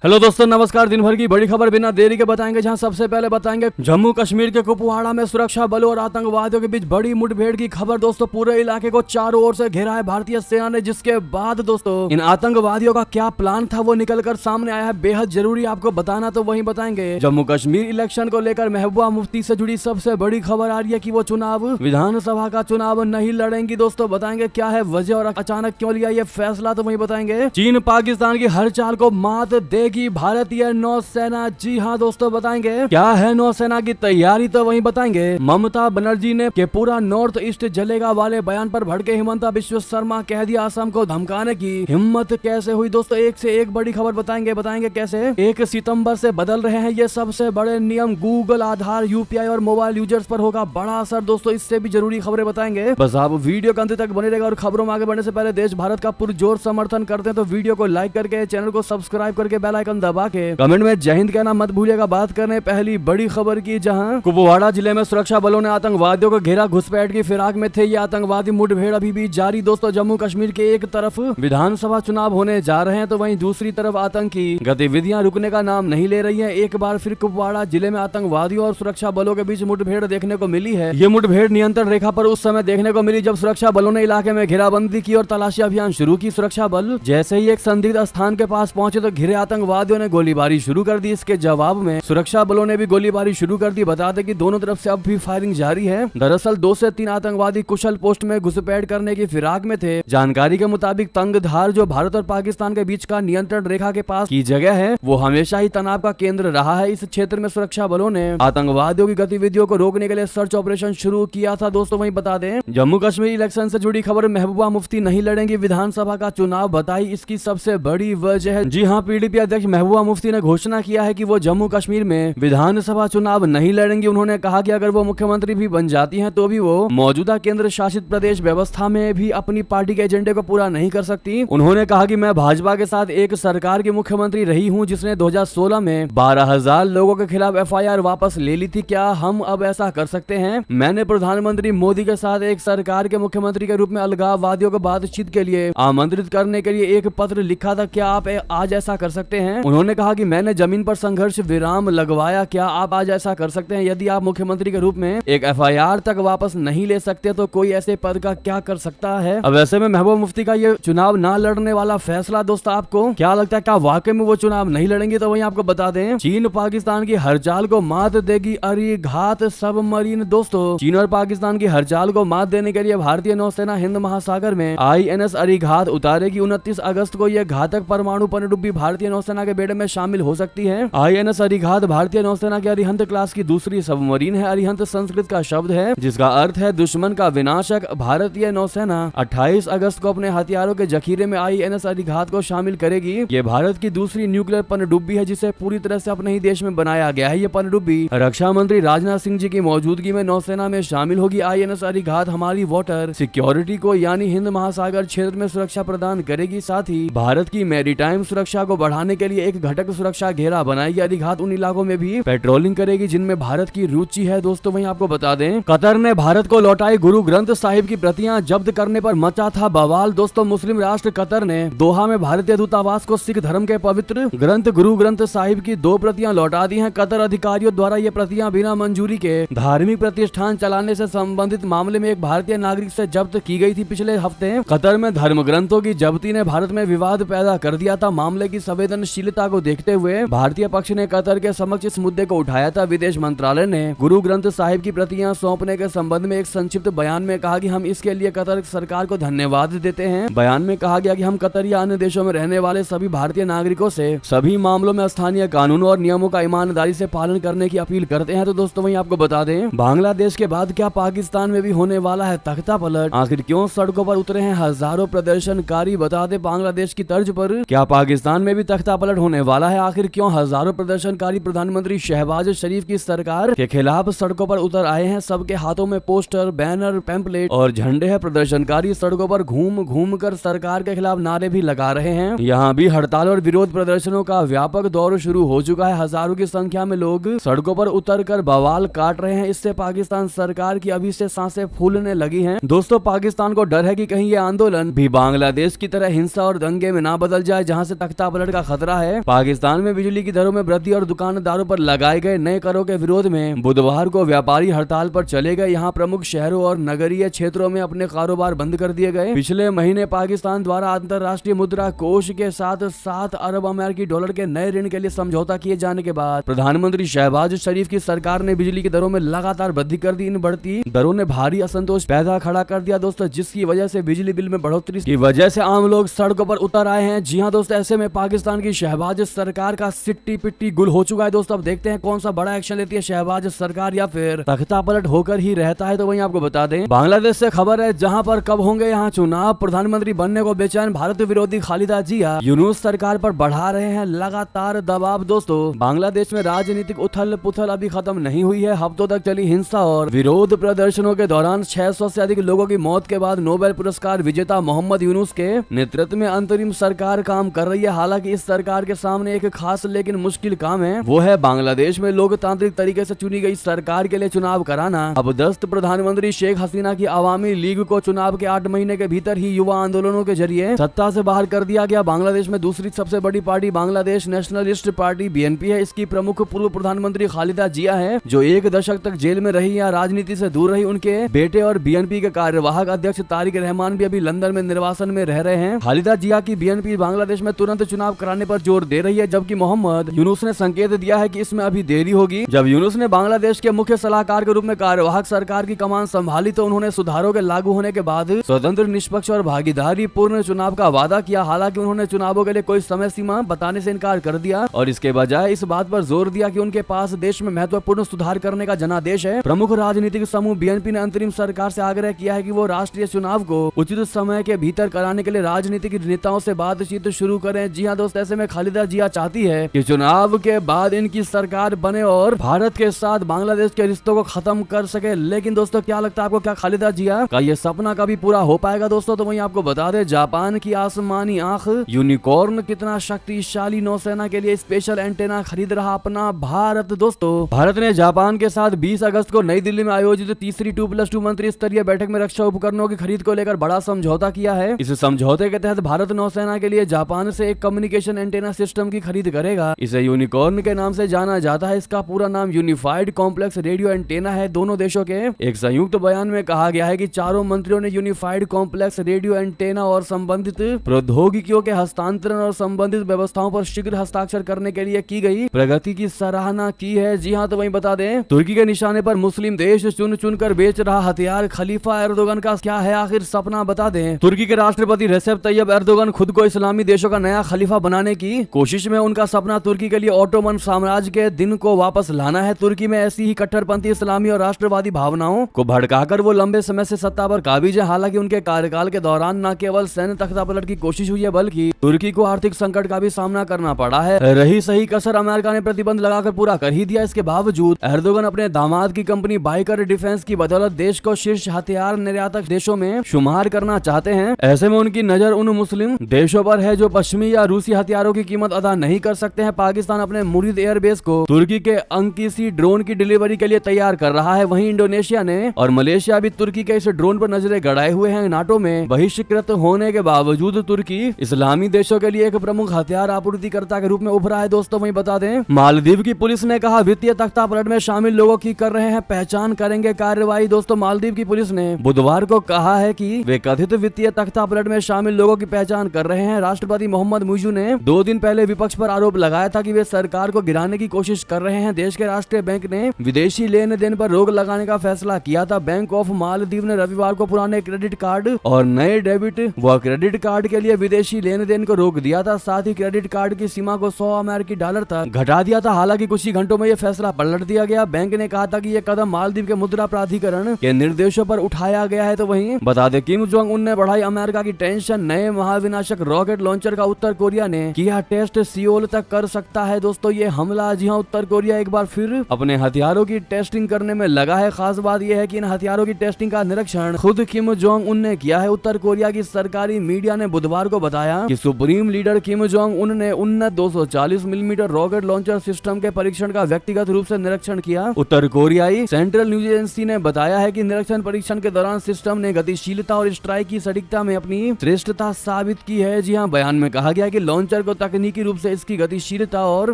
Hello दोस्तों, नमस्कार। दिन भर की बड़ी खबर बिना देरी के बताएंगे, जहां सबसे पहले बताएंगे जम्मू कश्मीर के कुपवाड़ा में सुरक्षा बलों और आतंकवादियों के बीच बड़ी मुठभेड़ की खबर। दोस्तों, पूरे इलाके को चारों ओर से घेरा है भारतीय सेना ने, जिसके बाद दोस्तों इन आतंकवादियों का क्या प्लान था वो निकलकर सामने आया है। बेहद जरूरी आपको बताना, तो वही बताएंगे। जम्मू कश्मीर इलेक्शन को लेकर महबूबा मुफ्ती से जुड़ी सबसे बड़ी खबर आ रही है कि वो चुनाव विधानसभा का चुनाव नहीं लड़ेंगी। दोस्तों बताएंगे क्या है वजह और अचानक क्यों लिया ये फैसला, तो वही बताएंगे। चीन पाकिस्तान की हर चाल को मात देगी भारतीय नौसेना। जी हाँ दोस्तों, बताएंगे क्या है नौसेना की तैयारी, तो वही बताएंगे। ममता बनर्जी ने के पूरा नॉर्थ ईस्ट जलेगा वाले बयान पर भड़के हिमंता बिश्व शर्मा, कह दिया असम को धमकाने की हिम्मत कैसे हुई। दोस्तों एक से एक बड़ी खबर बताएंगे कैसे 1 सितंबर से बदल रहे हैं ये सबसे बड़े नियम। गूगल, आधार, यूपीआई और मोबाइल यूजर्स पर होगा बड़ा असर। दोस्तों इससे भी जरूरी खबरें बताएंगे, बस आप वीडियो के अंत तक बने रहेगा। और खबरों में आगे बढ़ने से पहले देश भारत का पुरजोर समर्थन करते हैं तो वीडियो को लाइक करके, चैनल को सब्सक्राइब करके, बेल आइकन दबा के कमेंट में जय हिंद कहना मत भूलिएगा। बात करने पहली बड़ी खबर की, जहां कुपवाड़ा जिले में सुरक्षा बलों ने आतंकवादियों को घेरा। घुसपैठ की फिराक में थे ये आतंकवादी, मुठभेड़ अभी भी जारी। दोस्तों जम्मू कश्मीर के एक तरफ विधानसभा चुनाव होने जा रहे हैं तो वहीं दूसरी तरफ आतंकी गतिविधियां रुकने का नाम नहीं ले रही है। एक बार फिर कुपवाड़ा जिले में आतंकवादियों और सुरक्षा बलों के बीच मुठभेड़ देखने को मिली है। ये मुठभेड़ नियंत्रण रेखा पर उस समय देखने को मिली जब सुरक्षा बलों ने इलाके में घेराबंदी की और तलाशी अभियान शुरू की। सुरक्षा बल जैसे ही एक संदिग्ध स्थान के पास पहुंचे तो घिरे आतंकवादियों ने गोलीबारी शुरू कर दी। इसके जवाब में सुरक्षा बलों ने भी गोलीबारी शुरू कर दी। बता दें कि दोनों तरफ से अब भी फायरिंग जारी है। दरअसल 2 से 3 आतंकवादी कुशल पोस्ट में घुसपैठ करने की फिराक में थे। जानकारी के मुताबिक तंगधार, जो भारत और पाकिस्तान के बीच का नियंत्रण रेखा के पास की जगह है, वो हमेशा ही तनाव का केंद्र रहा है। इस क्षेत्र में सुरक्षा बलों ने आतंकवादियों की गतिविधियों को रोकने के लिए सर्च ऑपरेशन शुरू किया था। दोस्तों वहीं बता दें, जम्मू कश्मीर इलेक्शन से जुड़ी खबर, महबूबा मुफ्ती नहीं लड़ेंगी विधानसभा का चुनाव, बताई इसकी सबसे बड़ी वजह है। जी हाँ, पीडीपी अध्यक्ष महबूबा मुफ्ती ने घोषणा किया है कि वो जम्मू कश्मीर में विधानसभा चुनाव नहीं लड़ेंगी। उन्होंने कहा कि अगर वो मुख्यमंत्री भी बन जाती हैं तो भी वो मौजूदा केंद्र शासित प्रदेश व्यवस्था में भी अपनी पार्टी के एजेंडे को पूरा नहीं कर सकती। उन्होंने कहा कि मैं भाजपा के साथ एक सरकार की मुख्यमंत्री रही हूं जिसने 2016 में 12,000 लोगों के खिलाफ एफआईआर वापस ले ली थी। क्या हम अब ऐसा कर सकते हैं? मैंने प्रधानमंत्री मोदी के साथ एक सरकार के मुख्यमंत्री के रूप में अलगाववादियों को बातचीत के लिए आमंत्रित करने के लिए एक पत्र लिखा था। क्या आप आज ऐसा कर सकते हैं? उन्होंने कहा कि मैंने जमीन पर संघर्ष विराम लगवाया। क्या आप आज ऐसा कर सकते हैं? यदि आप मुख्यमंत्री के रूप में एक एफआईआर तक वापस नहीं ले सकते तो कोई ऐसे पद का क्या कर सकता है? अब ऐसे में महबूबा मुफ्ती का ये चुनाव ना लड़ने वाला फैसला, दोस्तों आपको क्या लगता है? क्या वाकई में वो चुनाव नहीं लड़ेंगे? तो वहीं आपको बता दें, चीन पाकिस्तान की हर चाल को मात देगी अरिघात सबमरीन। दोस्तों चीन और पाकिस्तान की हर चाल को मात देने के लिए भारतीय नौसेना हिंद महासागर में INS अरिघात उतारेगी। 29 अगस्त को यह घातक परमाणु पनडुब्बी भारतीय नौसेना के बेड़े में शामिल हो सकती है। INS अरिघात भारतीय नौसेना के अरिहंत क्लास की दूसरी सबमरीन है। अरिहंत संस्कृत का शब्द है जिसका अर्थ है दुश्मन का विनाशक। भारतीय नौसेना 28 अगस्त को अपने हथियारों के जखीरे में INS अरिघात को शामिल करेगी। ये भारत की दूसरी न्यूक्लियर पनडुब्बी है जिसे पूरी तरह से अपने ही देश में बनाया गया है। ये पनडुब्बी रक्षा मंत्री राजनाथ सिंह जी की मौजूदगी में नौसेना में शामिल होगी। INS अरिघात हमारी वाटर सिक्योरिटी को यानी हिंद महासागर क्षेत्र में सुरक्षा प्रदान करेगी। साथ ही भारत की मैरीटाइम सुरक्षा को बढ़ाने के लिए एक घटक सुरक्षा घेरा बनाएगी। अरिघात उन इलाकों में भी पेट्रोलिंग करेगी जिनमें भारत की रुचि है। दोस्तों वहीं आपको बता दें, कतर ने भारत को लौटाई गुरु ग्रंथ साहिब की प्रतियां जब्त करने पर मचा था बवाल। दोस्तों मुस्लिम राष्ट्र कतर ने दोहा में भारतीय दूतावास को सिख धर्म के पवित्र ग्रंथ गुरु ग्रंथ साहिब की 2 प्रतियां लौटा दी हैं। कतर अधिकारियों द्वारा ये प्रतियां बिना मंजूरी के धार्मिक प्रतिष्ठान चलाने से संबंधित मामले में एक भारतीय नागरिक से जब्त की गई थी। पिछले हफ्ते कतर में धर्म ग्रंथों की जब्ती ने भारत में विवाद पैदा कर दिया था। मामले की संवेदनशीलता को देखते हुए भारतीय पक्ष ने कतर के समक्ष इस मुद्दे को उठाया था। विदेश मंत्रालय ने गुरु ग्रंथ साहिब की प्रतियां सौंपने के संबंध में एक संक्षिप्त बयान में कहा कि हम इसके लिए कतर सरकार को धन्यवाद देते हैं। बयान में कहा गया कि हम कतर या अन्य देशों में रहने वाले सभी भारतीय नागरिकों से सभी मामलों में स्थानीय कानूनों और नियमों का ईमानदारी से पालन करने की अपील करते हैं। तो दोस्तों वहीं आपको बता दें, बांग्लादेश के बाद क्या पाकिस्तान में भी होने वाला है तख्ता पलट? आखिर क्यों सड़कों पर उतरे हैं हजारों प्रदर्शनकारी? बता दें, बांग्लादेश की तर्ज पर क्या पाकिस्तान में भी तख्ता पलट होने वाला है? आखिर क्यों हजारों प्रदर्शनकारी प्रधानमंत्री शहबाज शरीफ की सरकार के खिलाफ सड़कों पर उतर आए हैं? सबके हाथों में पोस्टर, बैनर, पैम्पलेट और झंडे हैं। प्रदर्शनकारी सड़कों पर घूम घूम कर सरकार के खिलाफ नारे भी लगा रहे हैं। यहाँ भी हड़ताल और विरोध प्रदर्शनों का व्यापक दौर शुरू हो चुका है। हजारों की संख्या में लोग सड़कों पर उतर कर बवाल काट रहे हैं। इससे पाकिस्तान सरकार की अभी से सांसें फूलने लगी हैं। दोस्तों पाकिस्तान को डर है कि कहीं ये आंदोलन भी बांग्लादेश की तरह हिंसा और दंगे में ना बदल जाए, जहाँ से तख्ता पलट का खतरा लिखा है, पाकिस्तान में बिजली की दरों में वृद्धि और दुकानदारों पर लगाए गए नए करों के विरोध में बुधवार को व्यापारी हड़ताल पर चले गए। यहाँ प्रमुख शहरों और नगरीय क्षेत्रों में अपने कारोबार बंद कर दिए गए। पिछले महीने पाकिस्तान द्वारा अंतर्राष्ट्रीय मुद्रा कोष के साथ 7 अरब अमेरिकी डॉलर के नए ऋण के लिए समझौता किए जाने के बाद प्रधानमंत्री शहबाज शरीफ की सरकार ने बिजली की दरों में लगातार वृद्धि कर दी। इन बढ़ती दरों ने भारी असंतोष पैदा खड़ा कर दिया दोस्तों, जिसकी वजह से बिजली बिल में बढ़ोतरी की वजह से आम लोग सड़कों पर उतर आए हैं। जी हाँ दोस्तों, ऐसे में पाकिस्तान की शहबाज सरकार का सिट्टी पिट्टी गुल हो चुका है दोस्तों। अब देखते हैं कौन सा बड़ा एक्शन लेती है शहबाज सरकार या फिर तख्ता पलट होकर ही रहता है। तो वहीं आपको बता दें, बांग्लादेश से खबर है, जहां पर कब होंगे यहाँ चुनाव, प्रधानमंत्री बनने को बेचैन भारत विरोधी खालिदा जिया यूनुस सरकार पर बढ़ा रहे हैं लगातार दबाव। दोस्तों, बांग्लादेश में राजनीतिक उथल पुथल अभी खत्म नहीं हुई है। हफ्तों तक चली हिंसा और विरोध प्रदर्शनों के दौरान 600 से अधिक लोगों की मौत के बाद नोबेल पुरस्कार विजेता मोहम्मद यूनुस के नेतृत्व में अंतरिम सरकार काम कर रही है। हालांकि इस सरकार के सामने एक खास लेकिन मुश्किल काम है, वो है बांग्लादेश में लोकतांत्रिक तरीके से चुनी गई सरकार के लिए चुनाव कराना। अब दस्त प्रधानमंत्री शेख हसीना की अवामी लीग को चुनाव के 8 महीने के भीतर ही युवा आंदोलनों के जरिए सत्ता से बाहर कर दिया गया। बांग्लादेश में दूसरी सबसे बड़ी party Bangladesh nationalist party BNP है। इसकी प्रमुख पूर्व प्रधानमंत्री खालिदा जिया है, जो 1 दशक तक जेल में रही या राजनीति से दूर रही। उनके बेटे और BNP के कार्यवाहक अध्यक्ष तारिक रहमान भी अभी लंदन में निर्वासन में रह रहे हैं। खालिदा जिया की BNP बांग्लादेश में तुरंत चुनाव कराने पर जोर दे रही है, जबकि मोहम्मद यूनुस ने संकेत दिया है कि इसमें अभी देरी होगी। जब यूनुस ने बांग्लादेश के मुख्य सलाहकार के रूप में कार्यवाहक सरकार की कमान संभाली तो उन्होंने सुधारों के लागू होने के बाद स्वतंत्र, निष्पक्ष और भागीदारी पूर्ण चुनाव का वादा किया। हालांकि उन्होंने चुनावों के लिए कोई समय सीमा बताने से इनकार कर दिया और इसके बजाय इस बात पर जोर दिया कि उनके पास देश में महत्वपूर्ण सुधार करने का जनादेश है। प्रमुख राजनीतिक समूह BNP ने अंतरिम सरकार से आग्रह किया है कि वो राष्ट्रीय चुनाव को उचित समय के भीतर कराने के लिए राजनीतिक नेताओं से बातचीत शुरू करें। जी हाँ दोस्त, ऐसे में खालिदा जिया चाहती है कि चुनाव के बाद इनकी सरकार बने और भारत के साथ बांग्लादेश के रिश्तों को खत्म कर सके। लेकिन दोस्तों, क्या लगता है आपको, क्या खालिदा जिया का ये सपना कभी पूरा हो पाएगा दोस्तों? तो वहीं आपको बता दें, जापान की आसमानी आंख यूनिकॉर्न कितना शक्तिशाली नौसेना के लिए स्पेशल एंटेना खरीद रहा अपना भारत। दोस्तों, भारत ने जापान के साथ 20 अगस्त को नई दिल्ली में आयोजित तीसरी 2+2 मंत्री स्तरीय बैठक में रक्षा उपकरणों की खरीद को लेकर बड़ा समझौता किया है। इस समझौते के तहत भारत नौसेना के लिए जापान से एक कम्युनिकेशन एंटेना सिस्टम की खरीद करेगा। इसे यूनिकॉर्न के नाम से जाना जाता है। इसका पूरा नाम यूनिफाइड कॉम्प्लेक्स रेडियो एंटेना है। दोनों देशों के एक संयुक्त बयान में कहा गया है कि चारों मंत्रियों ने यूनिफाइड कॉम्प्लेक्स रेडियो एंटेना और संबंधित प्रौद्योगिकियों के हस्तांतरण और संबंधित व्यवस्थाओं पर शीघ्र हस्ताक्षर करने के लिए की गई प्रगति की सराहना की है। जी हाँ, तो वहीं बता दें, तुर्की के निशाने पर मुस्लिम देश चुन चुन कर बेच रहा हथियार खलीफा एर्दोगन का क्या है आखिर सपना? बता दें, तुर्की के राष्ट्रपति रेसेप तैयब एर्दोगन खुद को इस्लामी देशों का नया खलीफा बनाने की कोशिश में उनका सपना तुर्की के लिए ऑटोमन साम्राज्य के दिन को वापस लाना है। तुर्की में ऐसी ही कट्टरपंथी इस्लामी और राष्ट्रवादी भावनाओं को भड़काकर वो लंबे समय से सत्ता पर काबिज है। हालांकि उनके कार्यकाल के दौरान न केवल सैन्य तख्तापलट की कोशिश हुई है, बल्कि तुर्की को आर्थिक संकट का भी सामना करना पड़ा है। रही सही कसर अमेरिका ने प्रतिबंध लगाकर पूरा कर ही दिया। इसके बावजूद एर्दोगन अपने दामाद की कंपनी बाइकर डिफेंस की बदौलत देश को शीर्ष हथियार निर्यातक देशों में शुमार करना चाहते हैं। ऐसे में उनकी नजर उन मुस्लिम देशों पर है जो पश्चिमी या रूसी हथियारों की कीमत अदा नहीं कर सकते हैं। पाकिस्तान अपने मुरीद एयरबेस को तुर्की के अंकीसी ड्रोन की डिलीवरी के लिए तैयार कर रहा है। वहीं इंडोनेशिया ने और मलेशिया भी तुर्की के इस ड्रोन पर नजरें गड़ाए हुए हैं। नाटो में बहिष्कृत होने के बावजूद तुर्की इस्लामी देशों के लिए एक प्रमुख हथियार आपूर्तिकर्ता के रूप में उभरा है। दोस्तों, वहीं बता दें, मालदीव की पुलिस ने कहा वित्तीय तख्तापलट में शामिल लोगों की कर रहे हैं पहचान, करेंगे कार्रवाई। दोस्तों, मालदीव की पुलिस ने बुधवार को कहा है कि वे कथित वित्तीय तख्तापलट में शामिल लोगों की पहचान कर रहे हैं। राष्ट्रपति मोहम्मद मुइज़ू ने 2 दिन पहले विपक्ष पर आरोप लगाया था कि वे सरकार को गिराने की कोशिश कर रहे हैं। देश के राष्ट्रीय बैंक ने विदेशी लेन देन पर रोक लगाने का फैसला किया था। बैंक ऑफ मालदीव ने रविवार को पुराने क्रेडिट कार्ड और नए डेबिट व क्रेडिट कार्ड के लिए विदेशी लेन देन को रोक दिया था। साथ ही क्रेडिट कार्ड की सीमा को $100 तक घटा दिया था। हालांकि कुछ ही घंटों में यह फैसला पलट दिया गया। बैंक ने कहा था कि यह कदम मालदीव के मुद्रा प्राधिकरण के निर्देशों पर उठाया गया है। तो वहीं बता दें, किम जोंग उन ने बढ़ाई अमेरिका की टेंशन। नए महाविनाशक रॉकेट लॉन्चर का उत्तर कोरिया ने किया टेस्ट, सियोल तक कर सकता है दोस्तों ये हमला। जी हाँ, उत्तर कोरिया एक बार फिर अपने हथियारों की टेस्टिंग करने में लगा है। खास बात यह है कि इन हथियारों की टेस्टिंग का निरीक्षण खुद किम जोंग उन ने किया है। उत्तर कोरिया की सरकारी मीडिया ने बुधवार को बताया कि supreme leader Kim Jong Un ने उन्नत 240 मिलीमीटर रॉकेट लॉन्चर सिस्टम के परीक्षण का व्यक्तिगत रूप से निरीक्षण किया। उत्तर कोरियाई सेंट्रल न्यूज एजेंसी ने बताया है कि निरीक्षण परीक्षण के दौरान सिस्टम ने गतिशीलता और स्ट्राइक की सटीकता में अपनी श्रेष्ठता साबित की है। जी हाँ, बयान में कहा गया कि लॉन्चर को तकनीकी रूप से इसकी गतिशीलता और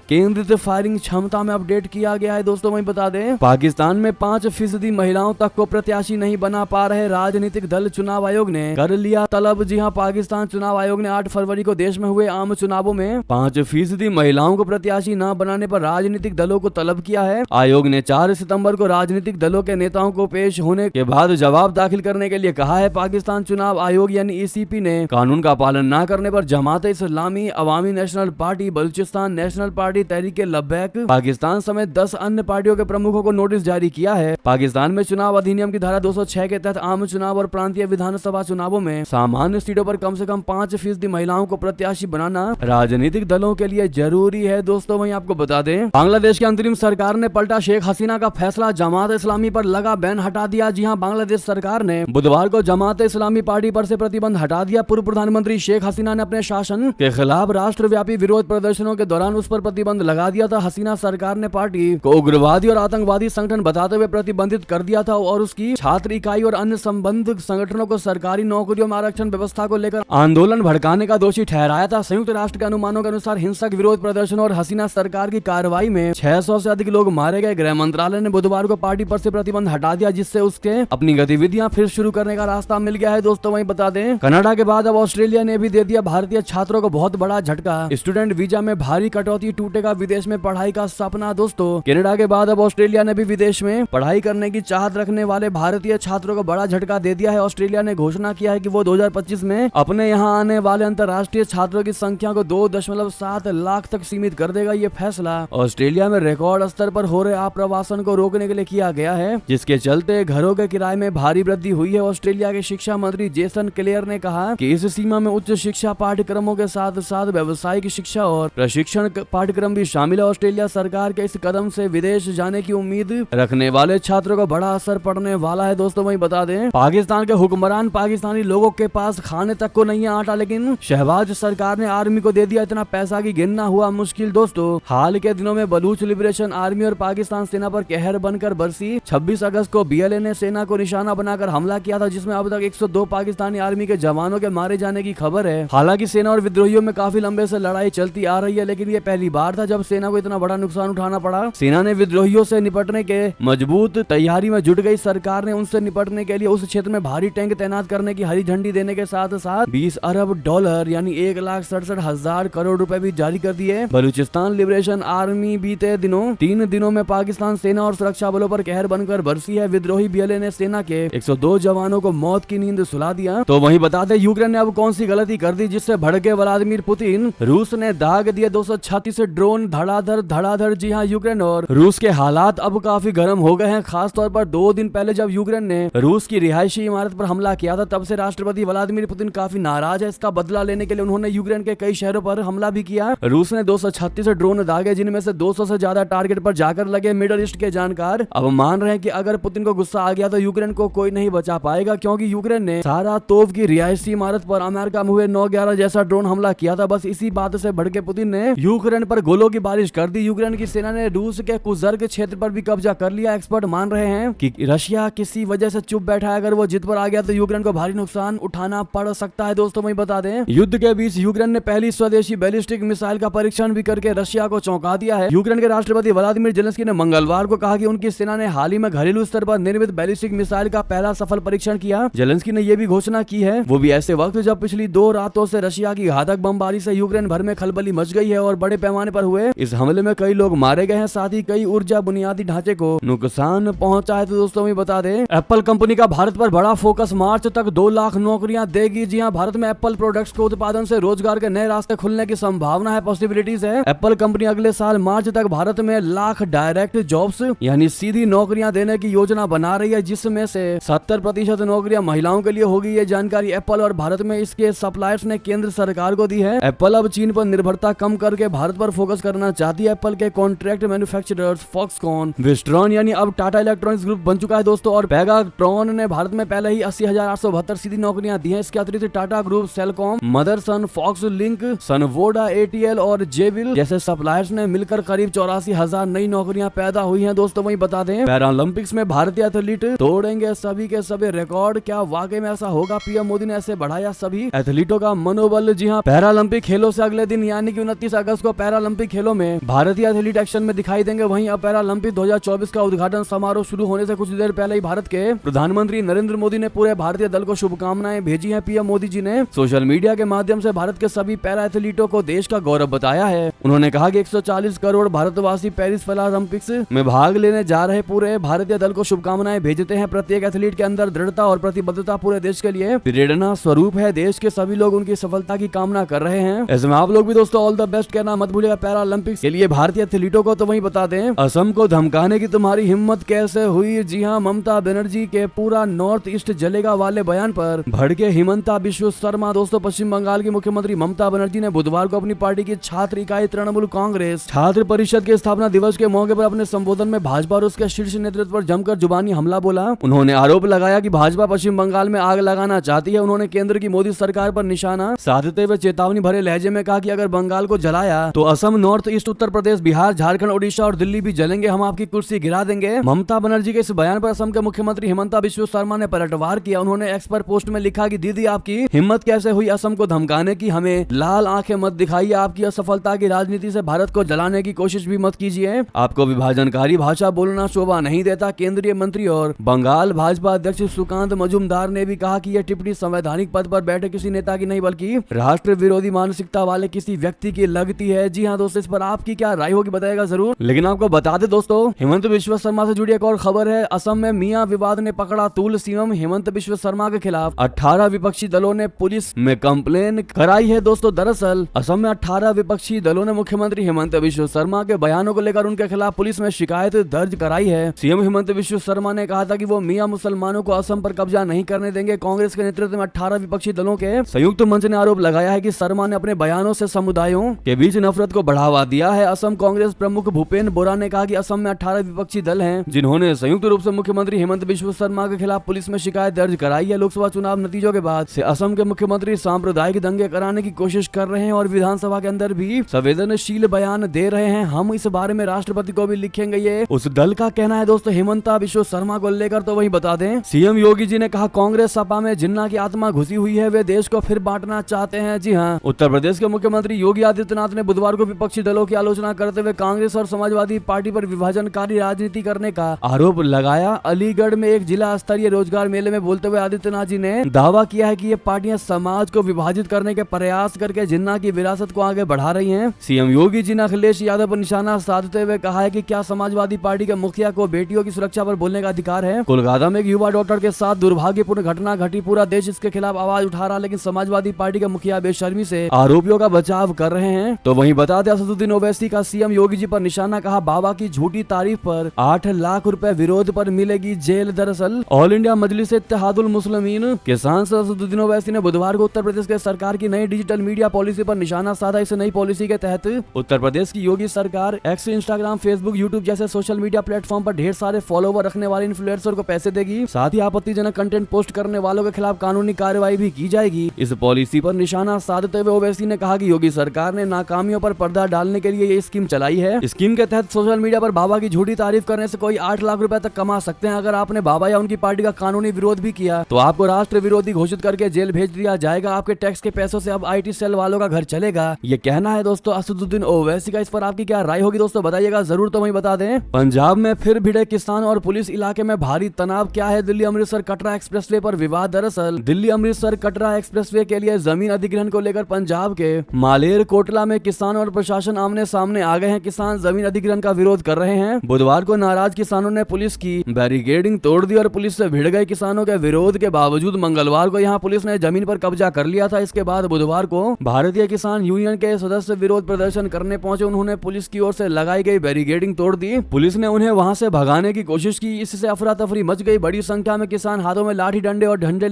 केंद्रित फायरिंग क्षमता में अपडेट किया गया है। दोस्तों वहीं बता दें, पाकिस्तान में 5% महिलाओं तक को प्रत्याशी नहीं बना पा रहे राजनीतिक दल, चुनाव आयोग ने कर लिया तलब। जी हां, पाकिस्तान चुनाव आयोग ने 8 फरवरी को देश में हुए आम चुनावों में 5% महिलाओं को प्रत्याशी न बनाने पर राजनीतिक दलों को तलब किया है। आयोग ने 4 सितंबर को राजनीतिक दलों के नेताओं को पेश होने के बाद जवाब दाखिल करने के लिए कहा है। पाकिस्तान चुनाव आयोग यानी ईसीपी ने कानून का पालन न करने पर Jamaat Islami, Awami national party, Balochistan national party, Tehreeke Labbaik Pakistan समेत 10 अन्य पार्टियों के प्रमुखों को नोटिस जारी किया है। पाकिस्तान में चुनाव अधिनियम की धारा 206 के तहत आम चुनाव और प्रांतीय विधानसभा चुनावों में सामान्य सीटों पर कम से कम 5% महिलाओं को प्रत्याशी बनाना राजनीतिक दलों के लिए जरूरी है। दोस्तों वहीं आपको बता दें, बांग्लादेश की अंतरिम सरकार ने पलटा शेख हसीना का फैसला, जमात इस्लामी पर लगा बैन हटा दिया। जी हां, बांग्लादेश सरकार ने बुधवार को जमात इस्लामी पार्टी पर से प्रतिबंध हटा दिया। पूर्व प्रधानमंत्री शेख हसीना ने अपने शासन के खिलाफ राष्ट्रव्यापी विरोध प्रदर्शनों के दौरान उस पर प्रतिबंध लगा दिया था। हसीना सरकार ने पार्टी को उग्रवादी और आतंकवादी संगठन बताते हुए प्रतिबंधित कर दिया था और उसकी छात्र इकाई और अन्य संबंधित संगठनों को सरकारी नौकरियों में आरक्षण व्यवस्था को लेकर आंदोलन भड़काने का दोषी ठहराया था। संयुक्त राष्ट्र के अनुमानों के अनुसार हिंसक विरोध प्रदर्शन और हसीना सरकार की कार्रवाई में 600 से अधिक लोग मारे गए। गृह मंत्रालय ने बुधवार को पार्टी पर से प्रतिबंध हटा दिया, जिससे उसके अपनी गतिविधियां फिर शुरू करने का रास्ता मिल गया है। दोस्तों वहीं बता दें, कनाडा के बाद अब ऑस्ट्रेलिया ने भी दे दिया भारतीय छात्रों को बहुत बड़ा झटका। स्टूडेंट वीजा में भारी कटौती, टूटेगा विदेश में पढ़ाई का सपना। दोस्तों कनाडा के बाद अब ऑस्ट्रेलिया ने भी विदेश में पढ़ाई करने की चाहत रखने वाले भारतीय छात्रों को बड़ा झटका दे दिया है। ऑस्ट्रेलिया ने घोषणा किया है कि वो 2025 में अपने यहाँ आने वाले अंतर्राष्ट्रीय छात्रों की संख्या को 2.7 लाख तक सीमित कर देगा। ये फैसला ऑस्ट्रेलिया में रिकॉर्ड स्तर पर हो रहे आप्रवासन को रोकने के लिए किया गया है, जिसके चलते घरों के किराए में भारी वृद्धि हुई है। ऑस्ट्रेलिया के शिक्षा मंत्री जेसन क्लेयर ने कहा कि इस सीमा में उच्च शिक्षा पाठ्यक्रमों के साथ साथ व्यावसायिक शिक्षा और प्रशिक्षण पाठ्यक्रम भी शामिल है। ऑस्ट्रेलिया सरकार के इस कदम से विदेश जाने की उम्मीद रखने वाले छात्रों को बड़ा असर पड़ने वाला है। दोस्तों वहीं बता दें, पाकिस्तान के हुक्मरान पाकिस्तानी लोगों के पास खाने तक को नहीं है आटा, लेकिन शहबाज सरकार ने आर्मी को दे दिया इतना पैसा कि गिनना हुआ मुश्किल। दोस्तों हाल के दिनों में बलूच लिबरेशन आर्मी और पाकिस्तान सेना पर कहर बनकर बरसी। 26 अगस्त को बीएलए ने सेना को निशाना बनाकर हमला किया था, जिसमें अब तक 102 पाकिस्तानी आर्मी के जवानों के मारे जाने की खबर है। हालांकि सेना और विद्रोहियों में काफी लंबे से लड़ाई चलती आ रही है, लेकिन ये पहली बार था जब सेना को इतना बड़ा नुकसान उठाना पड़ा। सेना ने विद्रोहियों से निपटने के मजबूत तैयारी में जुट गई। सरकार ने उनसे निपटने के लिए उस क्षेत्र में भारी टैंक तैनात करने की हरी झंडी देने के साथ साथ $20 अरब यानी 1,67,000 करोड़ रुपए भी जारी कर दिए। बलूचिस्तान लिबरेशन आर्मी बीते 3 दिनों में पाकिस्तान सेना और सुरक्षा बलों पर कहर बनकर बरसी है। विद्रोही बीएलए ने सेना के 102 जवानों को मौत की नींद सुला दिया। तो वहीं बता दें, यूक्रेन ने अब कौन सी गलती कर दी जिससे भड़के व्लादिमीर पुतिन। रूस ने दाग दिए 236 ड्रोन धड़ाधड़। जी हाँ, यूक्रेन और रूस के हालात अब काफी गर्म हो गए हैं। खास तौर पर 2 दिन पहले जब यूक्रेन ने रूस की रिहायशी इमारत पर हमला किया था, तब से राष्ट्रपति व्लादिमीर पुतिन काफी नाराज है। इसका बदला लेने के लिए उन्होंने यूक्रेन के कई शहरों पर हमला भी किया। रूस ने 236 ड्रोन दागे, जिनमें से 200 से ज्यादा टारगेट पर जाकर लगे। मिडल ईस्ट के जानकार अब मान रहे हैं कि अगर पुतिन को गुस्सा आ गया तो यूक्रेन को कोई नहीं बचा पाएगा, क्योंकि यूक्रेन ने सारा तोफ की रिहायशी इमारत पर अमेरिका में हुए 9/11 जैसा ड्रोन हमला किया था। बस इसी बात से भड़के पुतिन ने यूक्रेन पर गोलों की बारिश कर दी। यूक्रेन की सेना ने रूस के कुजर्ग क्षेत्र पर भी कब्जा कर लिया। एक्सपर्ट मान रहे हैं कि रशिया किसी वजह से चुप बैठा है। अगर वो जिद पर आ गया तो यूक्रेन को भारी नुकसान उठाना पड़ सकता है। दोस्तों वहीं बता दें, युद्ध के बीच यूक्रेन ने पहली स्वदेशी बैलिस्टिक मिसाइल का परीक्षण भी करके रशिया को चौंका दिया है। यूक्रेन के राष्ट्रपति व्लादिमीर जेलेंस्की ने मंगलवार को कहा कि उनकी सेना ने हाल ही में घरेलू स्तर पर निर्मित बैलिस्टिक मिसाइल का पहला सफल परीक्षण किया। जेलेंस्की ने यह भी घोषणा की है, वो भी ऐसे वक्त जब पिछली 2 रातों से रशिया की घातक बमबारी से यूक्रेन भर में खलबली मच गई है और बड़े पैमाने पर हुए इस हमले में कई लोग मारे गए हैं, साथ ही कई ऊर्जा बुनियादी ढांचे को नुकसान पहुंचा है। तो दोस्तों भी बता दें, एप्पल कंपनी का भारत पर बड़ा फोकस, मार्च तक 2 लाख नौकरियां देगी। जी हां, भारत में एप्पल प्रोडक्ट्स के उत्पादन से रोजगार के नए रास्ते खुलने की संभावना है, पॉसिबिलिटीज है। एप्पल कंपनी अगले साल मार्च तक भारत में लाख डायरेक्ट जॉब्स यानी सीधी नौकरियां देने की योजना बना रही है, जिसमें से 70% नौकरियां महिलाओं के लिए होगी। ये जानकारी एप्पल और भारत में इसके सप्लायर्स ने केंद्र सरकार को दी है। एप्पल अब चीन पर निर्भरता कम करके भारत पर फोकस करना चाहती है। एप्पल के कॉन्ट्रैक्ट मैन्युफैक्चरर्स फॉक्सकॉन, विस्ट्रॉन यानी अब टाटा इलेक्ट्रॉनिक्स ग्रुप बन चुका है दोस्तों, और पेगाट्रॉन ने भारत में पहले ही 80,872 सीधी नौकरियां दी हैं। इसके अतिरिक्त Tata group, Celcom, Motherson, Foxlink, Sunwoda, ATL और जेबिल जैसे सप्लायर्स ने मिलकर करीब 84,000 नई नौकरियां पैदा हुई हैं। दोस्तों वहीं बता दें, पैरालंपिक्स में भारतीय एथलीट तोड़ेंगे सभी के सभी रिकॉर्ड। क्या वाकई में ऐसा होगा? पीएम मोदी ने ऐसे बढ़ाया सभी एथलीटों का मनोबल। जी हां, पैरालंपिक खेलों से अगले दिन यानी कि 29 अगस्त को पैरालंपिक खेलों में भारतीय एथलीट एक्शन में दिखाई देंगे। वहीं अब पैरालंपिक 2024 का उद्घाटन समारोह शुरू होने से कुछ देर पहले ही भारत के प्रधानमंत्री नरेंद्र मोदी ने पूरे भारतीय दल को शुभकामनाएं भेजी हैं। पीएम मोदी जी ने सोशल मीडिया के माध्यम से भारत के सभी पैरा एथलीटों को देश का गौरव बताया है। उन्होंने कहा कि 140 करोड़ भारतवासी पेरिस पैरालंपिक्स में भाग लेने जा रहे पूरे भारतीय दल को शुभकामनाएं भेजते हैं। प्रत्येक एथलीट के अंदर दृढ़ता और प्रतिबद्धता पूरे देश के लिए प्रेरणा स्वरूप है। देश के सभी लोग उनकी सफलता की कामना कर रहे हैं। ऐसे में आप लोग भी दोस्तों ऑल द बेस्ट कहना मत भूलिएगा पैरालंपिक्स के लिए भारतीय एथलीटों को। तो वहीं बता दें, असम को धमकाने की तुम्हारी हिम्मत कैसे हुई। जी हां, ममता बनर्जी के पूरा नॉर्थ ईस्ट जलेगा वाले बयान पर भड़के हिमंता बिश्व शर्मा। दोस्तों, पश्चिम बंगाल की मुख्यमंत्री ममता बनर्जी ने बुधवार को अपनी पार्टी की छात्र इकाई तृणमूल कांग्रेस छात्र परिषद के स्थापना दिवस के मौके पर अपने संबोधन में भाजपा और उसके शीर्ष नेतृत्व पर जमकर जुबानी हमला बोला। उन्होंने आरोप लगाया कि भाजपा पश्चिम बंगाल में आग लगाना चाहती है। उन्होंने केंद्र की मोदी सरकार पर निशाना साधते हुए चेतावनी भरे लहजे में कहा कि अगर बंगाल को जलाया तो असम, नॉर्थ ईस्ट, उत्तर प्रदेश, बिहार, झारखंड, ओडिशा और दिल्ली भी जलेंगे। हम आपकी कुर्सी गिरा देंगे। ममता बनर्जी के इस बयान पर असम के मुख्यमंत्री हिमंता बिश्व शर्मा ने पलटवार किया। उन्होंने एक्स पर पोस्ट में लिखा कि दीदी आपकी हिम्मत कैसे हुई असम को धमकाने की। हमें लाल आंखें मत दिखाइए। आपकी असफलता की राजनीति से भारत को जलाने की कोशिश भी मत कीजिए। आपको विभाजनकारी भाषा बोलना शोभा नहीं देता। केंद्रीय मंत्री और बंगाल भाजपा अध्यक्ष सुकांत मजूमदार ने भी कहा कि यह टिप्पणी संवैधानिक पद पर बैठे किसी नेता की नहीं बल्कि राष्ट्र विरोधी मानसिकता वाले किसी व्यक्ति की लगती है। जी हाँ दोस्तों, इस पर आपकी क्या राय होगी बताएगा जरूर। लेकिन आपको बता दे दोस्तों, हिमंत बिश्व शर्मा से जुड़ी एक और खबर है। असम में मियां विवाद ने पकड़ा तूल। सीएम हिमंत बिश्व शर्मा के खिलाफ 18 विपक्षी दलों ने पुलिस में कंप्लेन कराई है। दोस्तों, दरअसल असम में 18 विपक्षी दलों ने मुख्यमंत्री हिमंत बिश्व शर्मा के बयानों को लेकर उनके खिलाफ पुलिस में शिकायत दर्ज कराई है। सीएम हिमंत बिश्व शर्मा ने कहा था कि वो मियां मुसलमानों को असम पर कब्जा नहीं करने देंगे। कांग्रेस के नेतृत्व में 18 विपक्षी दलों के संयुक्त मंच ने आरोप लगाया है कि शर्मा ने अपने बयानों से समुदायों के बीच नफरत को बढ़ावा दिया है। असम कांग्रेस प्रमुख भूपेन्द्र बोरा ने कहा कि असम में 18 विपक्षी दल हैं जिन्होंने संयुक्त रूप से मुख्यमंत्री हिमंत बिश्व शर्मा के खिलाफ पुलिस में शिकायत दर्ज कराई है। लोकसभा चुनाव नतीजों के बाद से असम के मुख्यमंत्री सांप्रदायिक दंगे कराने की कोशिश कर रहे हैं और विधानसभा के अंदर भी संवेदनशील बयान दे रहे हैं। हम इस बारे में राष्ट्रपति को भी लिखेंगे, ये उस दल का कहना है। दोस्तों, हिमंता बिश्व शर्मा को लेकर तो वही बता दें, सीएम योगी जी ने कहा कांग्रेस सपा में जिन्ना की आत्मा घुसी हुई है, वे देश को फिर बांटना चाहते हैं। जी हाँ, उत्तर प्रदेश के मुख्यमंत्री योगी आदित्यनाथ ने बुधवार को विपक्षी दलों की आलोचना करते हुए कांग्रेस और समाजवादी पार्टी पर विभाजनकारी राजनीति करने का आरोप लगाया। अलीगढ़ में एक जिला स्तरीय रोजगार मेले में बोलते हुए आदित्यनाथ जी ने दावा किया है कि ये पार्टियां समाज को विभाजित करने के प्रयास करके जिन्ना की विरासत को आगे बढ़ा रही हैं। सीएम योगी जी ने अखिलेश यादव पर निशाना साधते हुए कहा है कि क्या समाजवादी पार्टी के मुखिया को बेटियों की सुरक्षा पर बोलने का अधिकार है। कोलकाता में एक युवा डॉक्टर के साथ दुर्भाग्यपूर्ण घटना घटी। पूरा देश इसके खिलाफ आवाज उठा रहा, लेकिन समाजवादी पार्टी के मुखिया बेशर्मी से आरोपियों का बचाव कर रहे हैं। तो वहीं बता दें, असदुद्दीन ओवैसी का सीएम योगी जी पर निशाना, कहा बाबा की झूठी तारीफ पर 8 लाख रुपए विरोध पर मिलेगी जेल। दरअसल ऑल इंडिया मजलिस इत्तेहादुल मुस्लिमीन के सांसद असदुद्दीन ओवैसी ने बुधवार को उत्तर प्रदेश के सरकार की नई डिजिटल मीडिया पॉलिसी पर निशाना साधा। इस नई पॉलिसी के तहत उत्तर प्रदेश की योगी सरकार एक्स, इंस्टाग्राम, फेसबुक, यूट्यूब जैसे सोशल मीडिया प्लेटफॉर्म पर ढेर सारे फॉलोवर रखने वाले इन्फ्लुएंसर को पैसे देगी। साथ ही आपत्तिजनक कंटेंट पोस्ट करने वालों के खिलाफ कानूनी कार्रवाई भी की जाएगी। इस पॉलिसी पर निशाना साधते हुए ओवैसी ने कहा कि योगी सरकार ने नाकामियों पर पर्दा डालने के लिए ये स्कीम चलाई है। स्कीम के तहत सोशल मीडिया पर बाबा की झूठी तारीफ करने से कोई 8 लाख रुपए तक कमा सकते हैं। अगर आपने बाबा या उनकी पार्टी का कानूनी विरोध भी किया तो आपको राष्ट्र विरोधी घोषित करके जेल भेज दिया जाएगा। आपके टैक्स के पैसों से अब आईटी सेल वालों का घर चलेगा, ये कहना है दोस्तों असदुद्दीन ओवैसी का। इस पर आपकी क्या राय होगी दोस्तों, बताइएगा जरूर। तो वही बता दें, पंजाब में फिर भिड़े किसान और पुलिस, इलाके में भारी तनाव। क्या है दिल्ली अमृतसर कटरा एक्सप्रेसवे पर विवाद। दरअसल दिल्ली अमृतसर कटरा एक्सप्रेसवे के लिए जमीन अधिग्रहण को लेकर पंजाब के मालेर कोटला में किसान और प्रशासन आमने सामने आ गए हैं। किसान जमीन अधिग्रहण का विरोध कर रहे हैं। बुधवार को नाराज किसानों ने पुलिस की बैरिकेडिंग तोड़ दी और पुलिस से भिड़ गए। किसानों के विरोध के बावजूद मंगलवार को यहां पुलिस ने जमीन पर कब्जा कर लिया था। इसके बाद बुधवार को भारतीय किसान यूनियन के सदस्य विरोध प्रदर्शन करने पहुंचे। उन्होंने पुलिस की ओर से लगाई गई बैरिकेडिंग तोड़ दी। पुलिस ने उन्हें वहां से भगाने की कोशिश की। इससे अफरा तफरी मच गई। बड़ी संख्या में किसान हाथों में लाठी डंडे और झंडे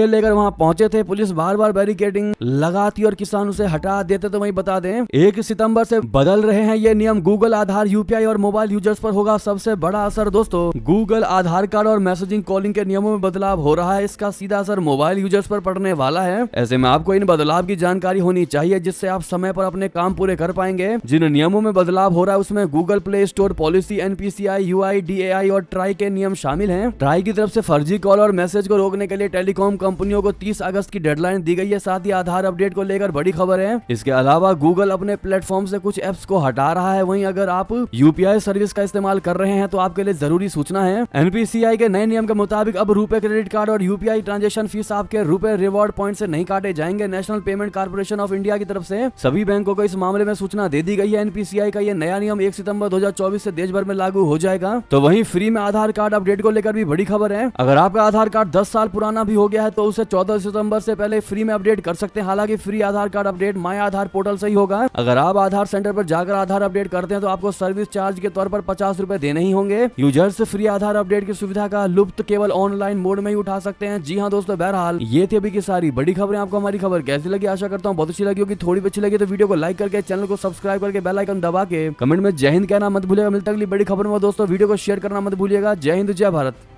लेकर वहां पहुंचे थे। पुलिस बार बार बैरिकेडिंग लगाती और किसान उसे हटा देते। तो वही बता दें, 1 सितंबर से बदल रहे हैं ये नियम। गूगल, आधार, यूपीआई और मोबाइल यूजर्स पर होगा सबसे बड़ा असर। दोस्तों, गूगल, आधार कार्ड और मैसेजिंग कॉलिंग के नियमों में बदलाव हो रहा है। इसका सीधा असर मोबाइल यूजर्स पर पड़ने वाला है। ऐसे में आपको इन बदलाव की जानकारी होनी चाहिए, जिससे आप समय पर अपने काम पूरे कर पाएंगे। जिन नियमों में बदलाव हो रहा है उसमें Google play store policy, NPCI, UI, DAI और ट्राई के नियम शामिल हैं। ट्राई की तरफ से फर्जी कॉल और मैसेज को रोकने के लिए टेलीकॉम कंपनियों को 30 अगस्त की डेडलाइन दी गई है। साथ ही आधार अपडेट को लेकर बड़ी बड़ी खबर है। इसके अलावा गूगल अपने प्लेटफॉर्म से कुछ एप्स को हटा रहा है। वहीं अगर आप यूपीआई सर्विस का इस्तेमाल कर रहे हैं तो आपके लिए जरूरी सूचना है। एनपीसीआई के नए नियम के मुताबिक अब रुपए क्रेडिट कार्ड और यूपीआई ट्रांजैक्शन फीस आपके रुपए रिवॉर्ड पॉइंट से नहीं काटे जाएंगे। National payment corporation of India की तरफ से सभी बैंकों को इस मामले में सूचना दे दी गई है। एनपीसीआई का ये नया नियम 1 सितंबर 2024 से देश भर में लागू हो जाएगा। तो वहीं फ्री में आधार कार्ड अपडेट को लेकर भी बड़ी खबर है। अगर आपका आधार कार्ड 10 साल पुराना भी हो गया है तो उसे 14 सितंबर से पहले फ्री में अपडेट कर सकते हैं। हालांकि free Aadhaar card update my Aadhaar portal से ही होगा। अगर आप आधार सेंटर पर जाकर आधार अपडेट करते हैं तो आपको सर्विस चार्ज के तौर पर 50 रुपए देने ही होंगे। यूजर्स फ्री आधार अपडेट की सुविधा का लुप्त केवल ऑनलाइन मोड में ही उठा सकते हैं। जी हाँ दोस्तों, बहरहाल ये थी अभी की सारी बड़ी खबरें। आपको हमारी खबर कैसी लगी? आशा करता हूँ बहुत अच्छी लगी होगी। थोड़ी भी अच्छी लगी तो वीडियो को लाइक करके, चैनल को सब्सक्राइब करके, बेल आइकन दबा के कमेंट में जय हिंद कहना मत भूलिएगा। मिलता अगली बड़ी खबर में दोस्तों, वीडियो को शेयर करना मत भूलिएगा। जय हिंद, जय भारत।